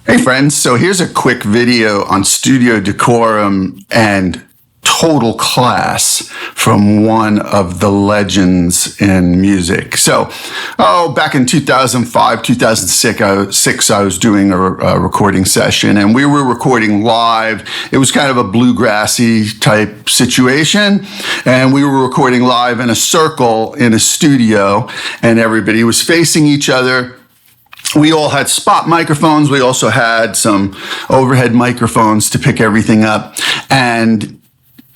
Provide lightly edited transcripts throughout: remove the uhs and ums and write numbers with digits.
Hey friends, so here's a quick video on studio decorum and total class from one of the legends in music. So, back in 2005, 2006, I was doing a recording session, and we were recording live. It was kind of a bluegrassy type situation, and we were recording live in a circle in a studio, and everybody was facing each other. We all had spot microphones. We also had some overhead microphones to pick everything up, and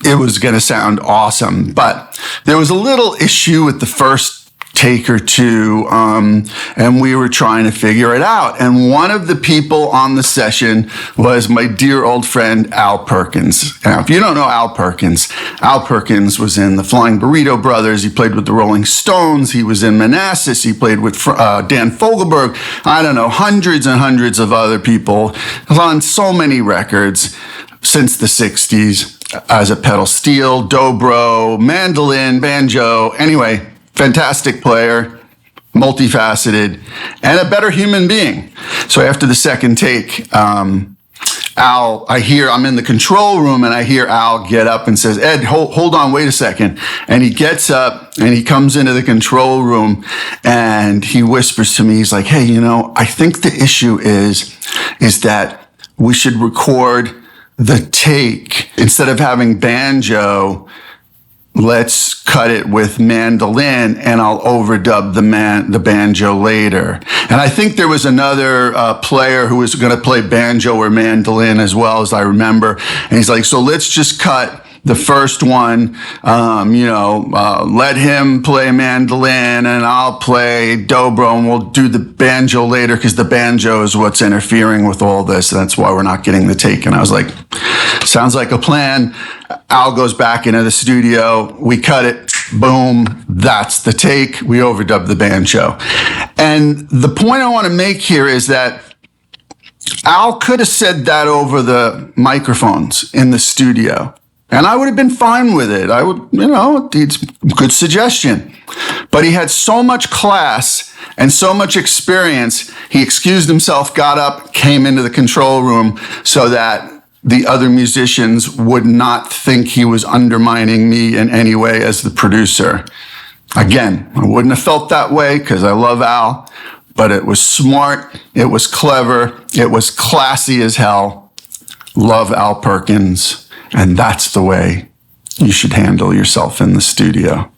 it was going to sound awesome. But there was a little issue with the first take or two, and we were trying to figure it out. And one of the people on the session was my dear old friend, Al Perkins. Now, if you don't know Al Perkins was in the Flying Burrito Brothers. He played with the Rolling Stones. He was in Manassas. He played with Dan Fogelberg. I don't know, hundreds and hundreds of other people. He's on so many records since the 60s as a pedal steel, dobro, mandolin, banjo. Anyway, fantastic player, multifaceted, and a better human being. So after the second take, I'm in the control room, and I hear Al get up and says, "Ed, hold on, wait a second." And he gets up and he comes into the control room and he whispers to me, he's like, "Hey, I think the issue is that we should record the take, instead of having banjo, let's cut it with mandolin, and I'll overdub the banjo later." And I think there was another player who was going to play banjo or mandolin as well, as I remember. And he's like, "So let's just cut the first one, let him play mandolin and I'll play dobro, and we'll do the banjo later, because the banjo is what's interfering with all this. That's why we're not getting the take." And I was like, sounds like a plan. Al goes back into the studio. We cut it. Boom. That's the take. We overdub the banjo. And the point I want to make here is that Al could have said that over the microphones in the studio, and I would have been fine with it. I would, it's a good suggestion. But he had so much class and so much experience, he excused himself, got up, came into the control room so that the other musicians would not think he was undermining me in any way as the producer. Again, I wouldn't have felt that way because I love Al, but it was smart, it was clever, it was classy as hell. Love Al Perkins. And that's the way you should handle yourself in the studio.